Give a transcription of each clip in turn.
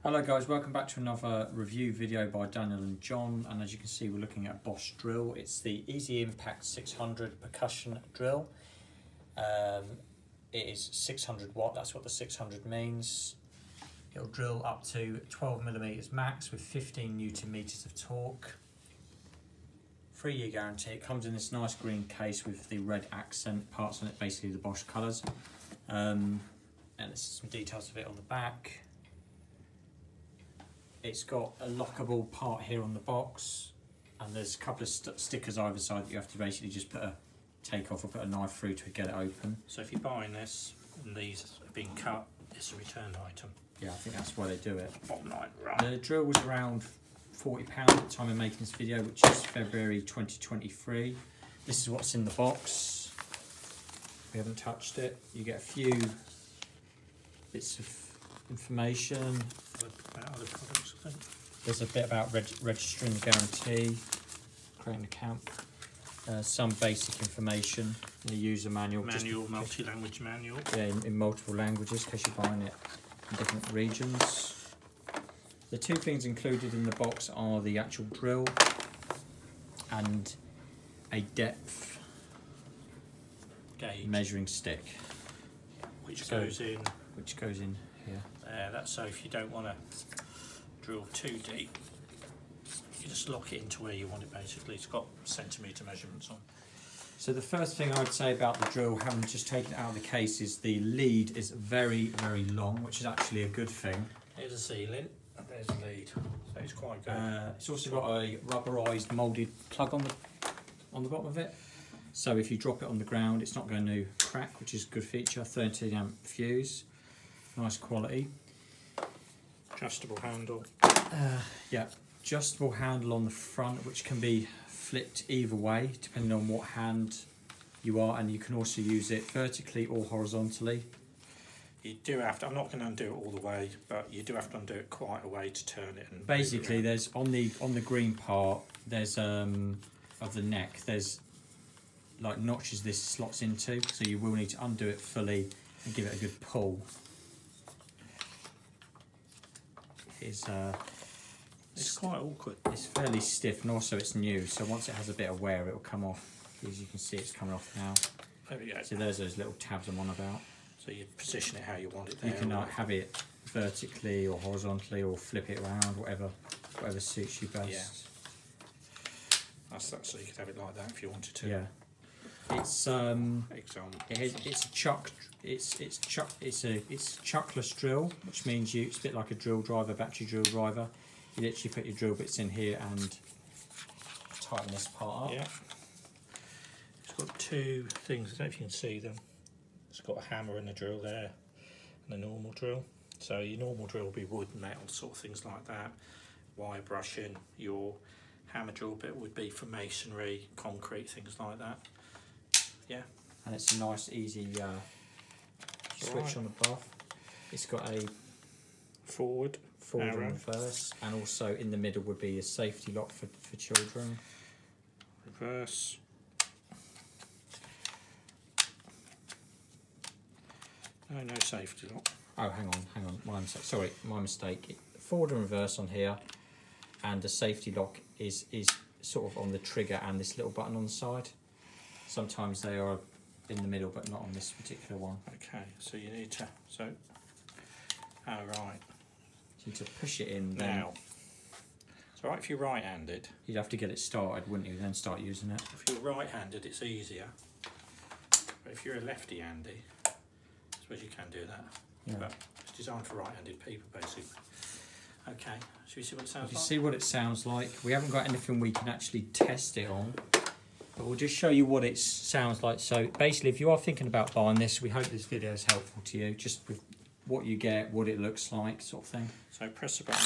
Hello guys, welcome back to another review video by Daniel and John, and as you can see we're looking at a Bosch drill. It's the Easy Impact 600 percussion drill. It is 600 watt, that's what the 600 means. It'll drill up to 12mm max with 15 Newton meters of torque. 3-year guarantee. It comes in this nice green case with the red accent parts on it, basically the Bosch colours. And there's some details of it on the back. It's got a lockable part here on the box, and there's a couple of stickers either side that you have to basically just take off or put a knife through to get it open. So if you're buying this and these are being cut, it's a returned item. Yeah, I think that's why they do it. Bottom line, right. The drill was around £40 at the time of making this video, which is February 2023. This is what's in the box. We haven't touched it. You get a few bits of information. Other products, I think. There's a bit about registering the guarantee, creating an account, some basic information in the user manual. Multi-language manual. Yeah, in multiple languages, in case you're buying it in different regions. The two things included in the box are the actual drill and a depth gauge measuring stick, which goes in here. That's so if you don't want to drill too deep, you just lock it into where you want it. Basically, it's got centimetre measurements on. So the first thing I would say about the drill, having just taken it out of the case, is the lead is very, very long, which is actually a good thing. Here's a ceiling, and there's a lead, so it's quite good. It's also got a rubberised moulded plug on the bottom of it, so if you drop it on the ground, it's not going to crack, which is a good feature. 13 amp fuse, nice quality. Adjustable handle. Yeah, adjustable handle on the front, which can be flipped either way depending on what hand you are, and you can also use it vertically or horizontally. You do have to, I'm not going to undo it all the way, but you do have to undo it quite a way to turn it. And basically, there's on the green part, there's of the neck, there's like notches this slots into, so you will need to undo it fully and give it a good pull. It's quite awkward. It's fairly stiff, and also it's new, so once it has a bit of wear, it will come off. As you can see, it's coming off now. There we go. So there's those little tabs I'm on about. So you position it how you want it there. You can have it vertically or horizontally, or flip it around, whatever suits you best. Yeah. That's that. So you could have it like that if you wanted to. Yeah. It's it's a chuckless drill, which means it's a bit like a drill driver, battery drill driver. You literally put your drill bits in here and tighten this part up. Yeah. It's got two things. I don't know if you can see them. It's got a hammer and a drill there, and a normal drill. So your normal drill will be wood, metal, sort of things like that. Wire brushing. Your hammer drill bit would be for masonry, concrete, things like that. Yeah. And it's a nice, easy switch on above. It's got a forward and reverse, and also in the middle would be a safety lock for children. Reverse. No safety lock. Oh, hang on, my mistake. Forward and reverse on here, and the safety lock is sort of on the trigger and this little button on the side. Sometimes they are in the middle, but not on this particular one. Okay, so you need to, right. So you need to push it in now. It's alright if you're right-handed. You'd have to get it started, wouldn't you, then start using it. If you're right-handed, it's easier. But if you're a lefty-handy, I suppose you can do that. Yeah. But it's designed for right-handed people, basically. Okay, should we see what it sounds like? You see what it sounds like. We haven't got anything we can actually test it on, but we'll just show you what it sounds like. So basically, if you are thinking about buying this, we hope this video is helpful to you, just with what you get, what it looks like, sort of thing. So press the button.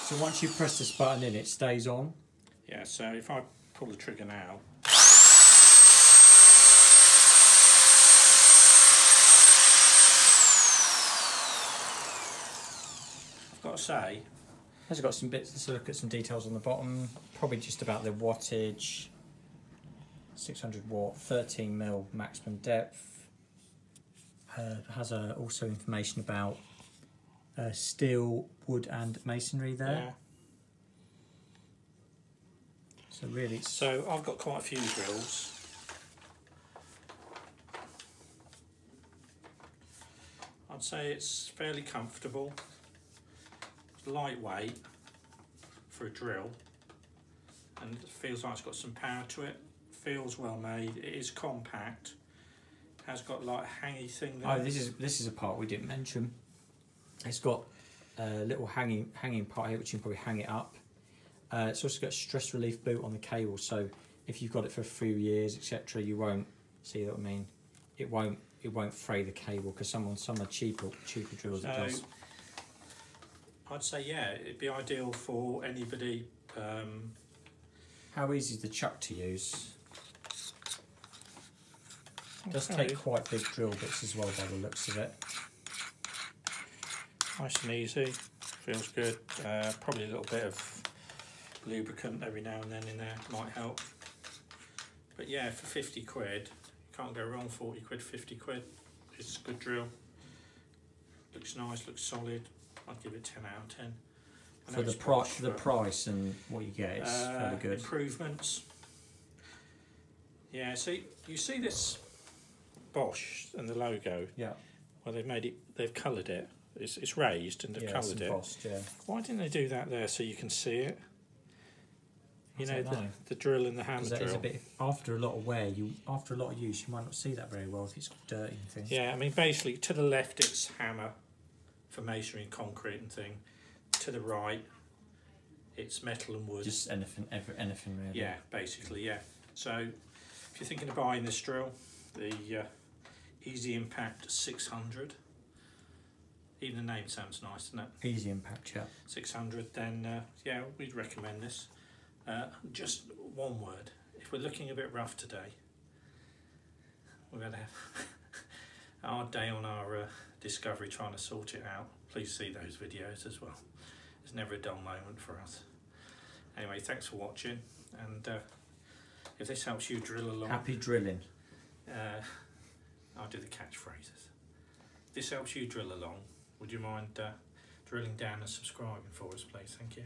So once you press this button in, it stays on. Yeah, so if I pull the trigger now, say, has got some bits. Let's look at some details on the bottom. Probably just about the wattage. 600 watt, 13 mil maximum depth. Has also information about steel, wood, and masonry there. yeah. So really, So I've got quite a few drills. I'd say it's fairly comfortable, it's lightweight for a drill, and it feels like it's got some power to it. Feels well made. It is compact. Has got like a hangy thing there. oh, this is a part we didn't mention. It's got a little hanging part here, which you can probably hang it up. It's also got a stress relief boot on the cable, so if you've got it for a few years, etc., you won't see what I mean. It won't fray the cable, because some are cheaper drills it does. I'd say yeah, it'd be ideal for anybody. How easy is the chuck to use? It does take quite big drill bits as well by the looks of it. Nice and easy, feels good. Probably a little bit of lubricant every now and then in there might help. But yeah, for 50 quid, you can't go wrong. 40 quid, 50 quid. It's a good drill. Looks nice, looks solid. I'd give it 10 out of 10. For the price and what you get, it's fairly good. Improvements. Yeah, see, you see this Bosch and the logo. Yeah. Well, they've coloured it. It's raised and they've coloured it. Embossed, yeah. Why didn't they do that there so you can see it? You know, the drill and the hammer drill. Is a bit, after a lot of wear, after a lot of use, you might not see that very well if it's dirty and things. Yeah, I mean, basically, to the left it's hammer for masonry and concrete and thing. To the right, it's metal and wood. Just anything really. Yeah, basically, yeah. So, if you're thinking of buying this drill, the Easy Impact 600, even the name sounds nice, doesn't it? Easy Impact, yeah. 600, then yeah, we'd recommend this. Just one word, if we're looking a bit rough today, we're going to have a hard day on our discovery trying to sort it out. Please see those videos as well. It's never a dull moment for us. Anyway, thanks for watching, and if this helps you drill along... Happy drilling. I'll do the catchphrases. If this helps you drill along, would you mind drilling down and subscribing for us, please? Thank you.